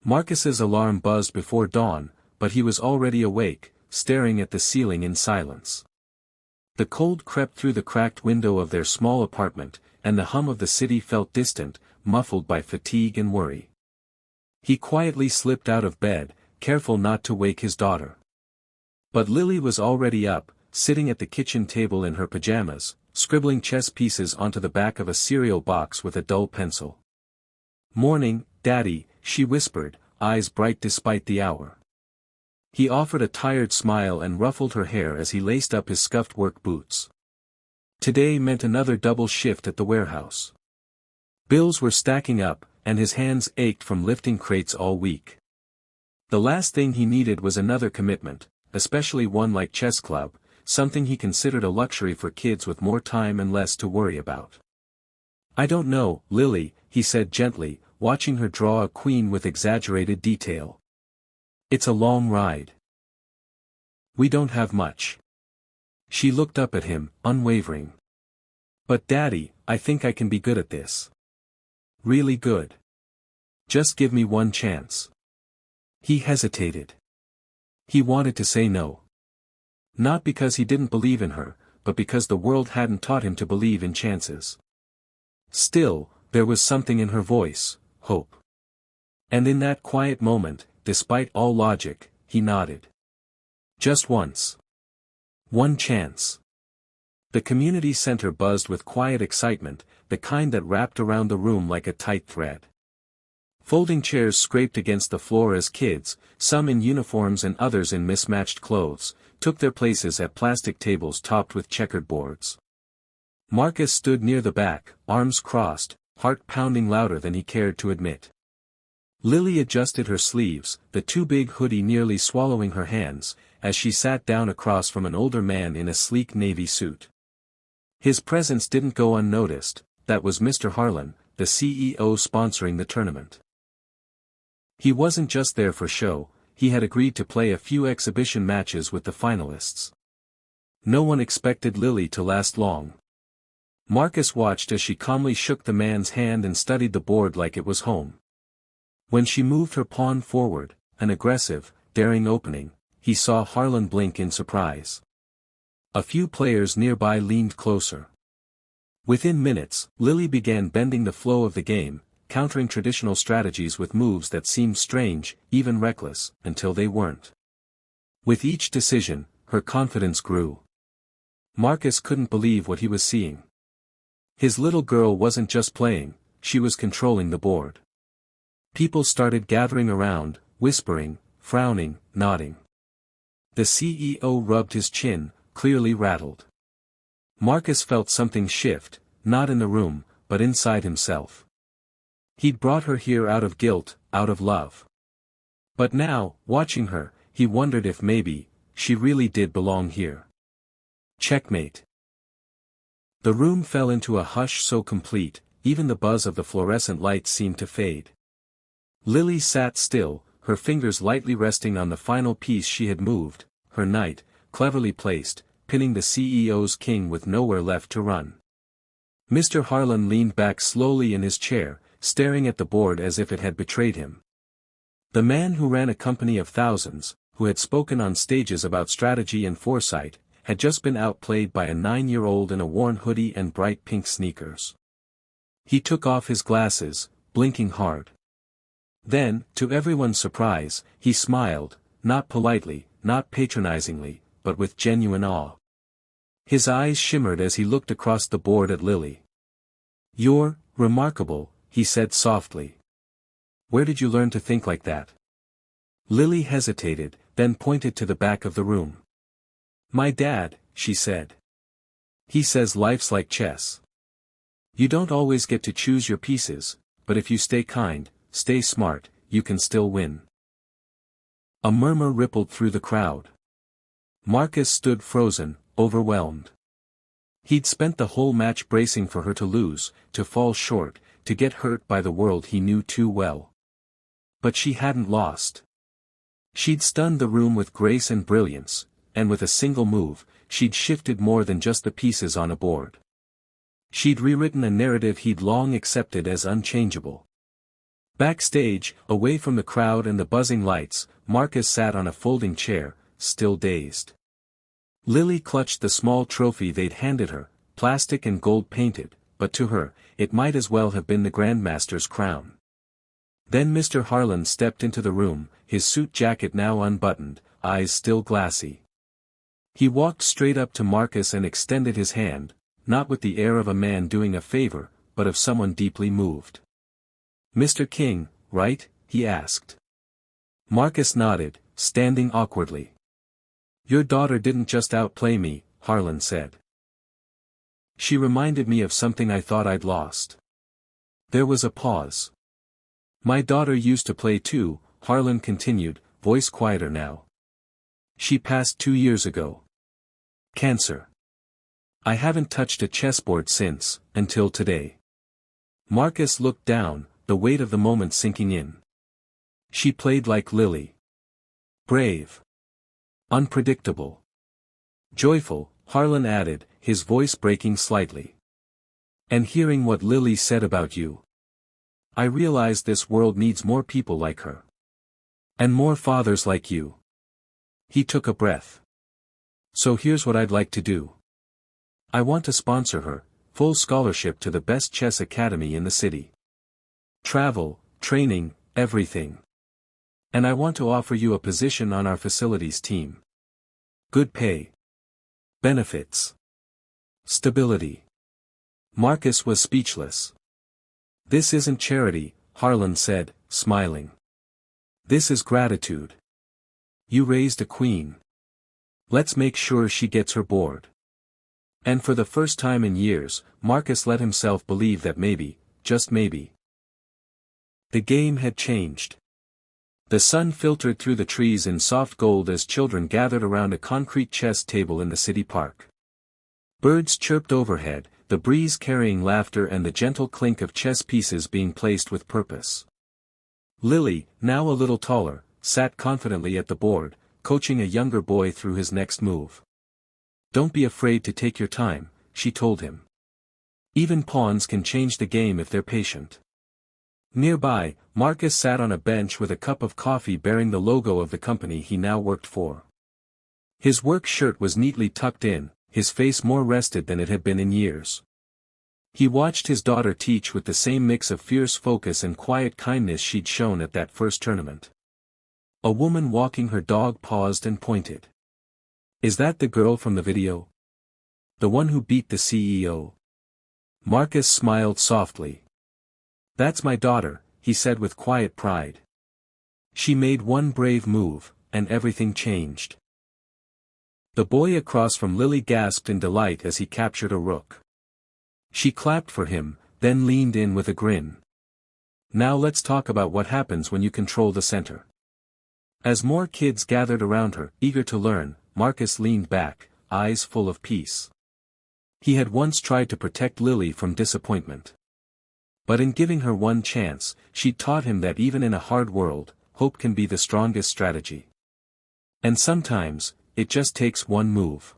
Marcus's alarm buzzed before dawn, but he was already awake, staring at the ceiling in silence. The cold crept through the cracked window of their small apartment, and the hum of the city felt distant, muffled by fatigue and worry. He quietly slipped out of bed, careful not to wake his daughter. But Lily was already up, sitting at the kitchen table in her pajamas, scribbling chess pieces onto the back of a cereal box with a dull pencil. "Morning, Daddy," she whispered, eyes bright despite the hour. He offered a tired smile and ruffled her hair as he laced up his scuffed work boots. Today meant another double shift at the warehouse. Bills were stacking up, and his hands ached from lifting crates all week. The last thing he needed was another commitment, especially one like chess club, something he considered a luxury for kids with more time and less to worry about. "I don't know, Lily," he said gently, watching her draw a queen with exaggerated detail. "It's a long ride. We don't have much." She looked up at him, unwavering. "But Daddy, I think I can be good at this. Really good. Just give me one chance." He hesitated. He wanted to say no. Not because he didn't believe in her, but because the world hadn't taught him to believe in chances. Still, there was something in her voice, hope. And in that quiet moment, despite all logic, he nodded. Just once. One chance. The community center buzzed with quiet excitement, the kind that wrapped around the room like a tight thread. Folding chairs scraped against the floor as kids, some in uniforms and others in mismatched clothes, took their places at plastic tables topped with checkered boards. Marcus stood near the back, arms crossed, heart pounding louder than he cared to admit. Lily adjusted her sleeves, the too big hoodie nearly swallowing her hands, as she sat down across from an older man in a sleek navy suit. His presence didn't go unnoticed. That was Mr. Harlan, the CEO sponsoring the tournament. He wasn't just there for show, he had agreed to play a few exhibition matches with the finalists. No one expected Lily to last long. Marcus watched as she calmly shook the man's hand and studied the board like it was home. When she moved her pawn forward, an aggressive, daring opening, he saw Harlan blink in surprise. A few players nearby leaned closer. Within minutes, Lily began bending the flow of the game, countering traditional strategies with moves that seemed strange, even reckless, until they weren't. With each decision, her confidence grew. Marcus couldn't believe what he was seeing. His little girl wasn't just playing, she was controlling the board. People started gathering around, whispering, frowning, nodding. The CEO rubbed his chin, clearly rattled. Marcus felt something shift, not in the room, but inside himself. He'd brought her here out of guilt, out of love. But now, watching her, he wondered if maybe, she really did belong here. Checkmate. The room fell into a hush so complete, even the buzz of the fluorescent lights seemed to fade. Lily sat still, her fingers lightly resting on the final piece she had moved, her knight, cleverly placed, pinning the CEO's king with nowhere left to run. Mr. Harlan leaned back slowly in his chair, staring at the board as if it had betrayed him. The man who ran a company of thousands, who had spoken on stages about strategy and foresight, had just been outplayed by a 9-year-old in a worn hoodie and bright pink sneakers. He took off his glasses, blinking hard. Then, to everyone's surprise, he smiled, not politely, not patronizingly, but with genuine awe. His eyes shimmered as he looked across the board at Lily. "You're remarkable," he said softly. "Where did you learn to think like that?" Lily hesitated, then pointed to the back of the room. "My dad," she said. "He says life's like chess. You don't always get to choose your pieces, but if you stay kind, stay smart, you can still win." A murmur rippled through the crowd. Marcus stood frozen, overwhelmed. He'd spent the whole match bracing for her to lose, to fall short, to get hurt by the world he knew too well. But she hadn't lost. She'd stunned the room with grace and brilliance, and with a single move, she'd shifted more than just the pieces on a board. She'd rewritten a narrative he'd long accepted as unchangeable. Backstage, away from the crowd and the buzzing lights, Marcus sat on a folding chair, still dazed. Lily clutched the small trophy they'd handed her, plastic and gold painted, but to her, it might as well have been the Grandmaster's crown. Then Mr. Harlan stepped into the room, his suit jacket now unbuttoned, eyes still glassy. He walked straight up to Marcus and extended his hand, not with the air of a man doing a favor, but of someone deeply moved. "Mr. King, right?" he asked. Marcus nodded, standing awkwardly. "Your daughter didn't just outplay me," Harlan said. "She reminded me of something I thought I'd lost." There was a pause. "My daughter used to play too," Harlan continued, voice quieter now. "She passed 2 years ago. Cancer. I haven't touched a chessboard since, until today." Marcus looked down, the weight of the moment sinking in. "She played like Lily. Brave. Unpredictable. Joyful," Harlan added, his voice breaking slightly. "And hearing what Lily said about you, I realized this world needs more people like her. And more fathers like you." He took a breath. "So here's what I'd like to do. I want to sponsor her, full scholarship to the best chess academy in the city. Travel, training, everything. And I want to offer you a position on our facilities team. Good pay. Benefits. Stability." Marcus was speechless. "This isn't charity," Harlan said, smiling. "This is gratitude. You raised a queen. Let's make sure she gets her board." And for the first time in years, Marcus let himself believe that maybe, just maybe, the game had changed. The sun filtered through the trees in soft gold as children gathered around a concrete chess table in the city park. Birds chirped overhead, the breeze carrying laughter and the gentle clink of chess pieces being placed with purpose. Lily, now a little taller, sat confidently at the board, coaching a younger boy through his next move. "Don't be afraid to take your time," she told him. "Even pawns can change the game if they're patient." Nearby, Marcus sat on a bench with a cup of coffee bearing the logo of the company he now worked for. His work shirt was neatly tucked in, his face more rested than it had been in years. He watched his daughter teach with the same mix of fierce focus and quiet kindness she'd shown at that first tournament. A woman walking her dog paused and pointed. "Is that the girl from the video? The one who beat the CEO?" Marcus smiled softly. "That's my daughter," he said with quiet pride. "She made one brave move, and everything changed." The boy across from Lily gasped in delight as he captured a rook. She clapped for him, then leaned in with a grin. "Now let's talk about what happens when you control the center." As more kids gathered around her, eager to learn, Marcus leaned back, eyes full of peace. He had once tried to protect Lily from disappointment. But in giving her one chance, she'd taught him that even in a hard world, hope can be the strongest strategy. And sometimes, it just takes one move.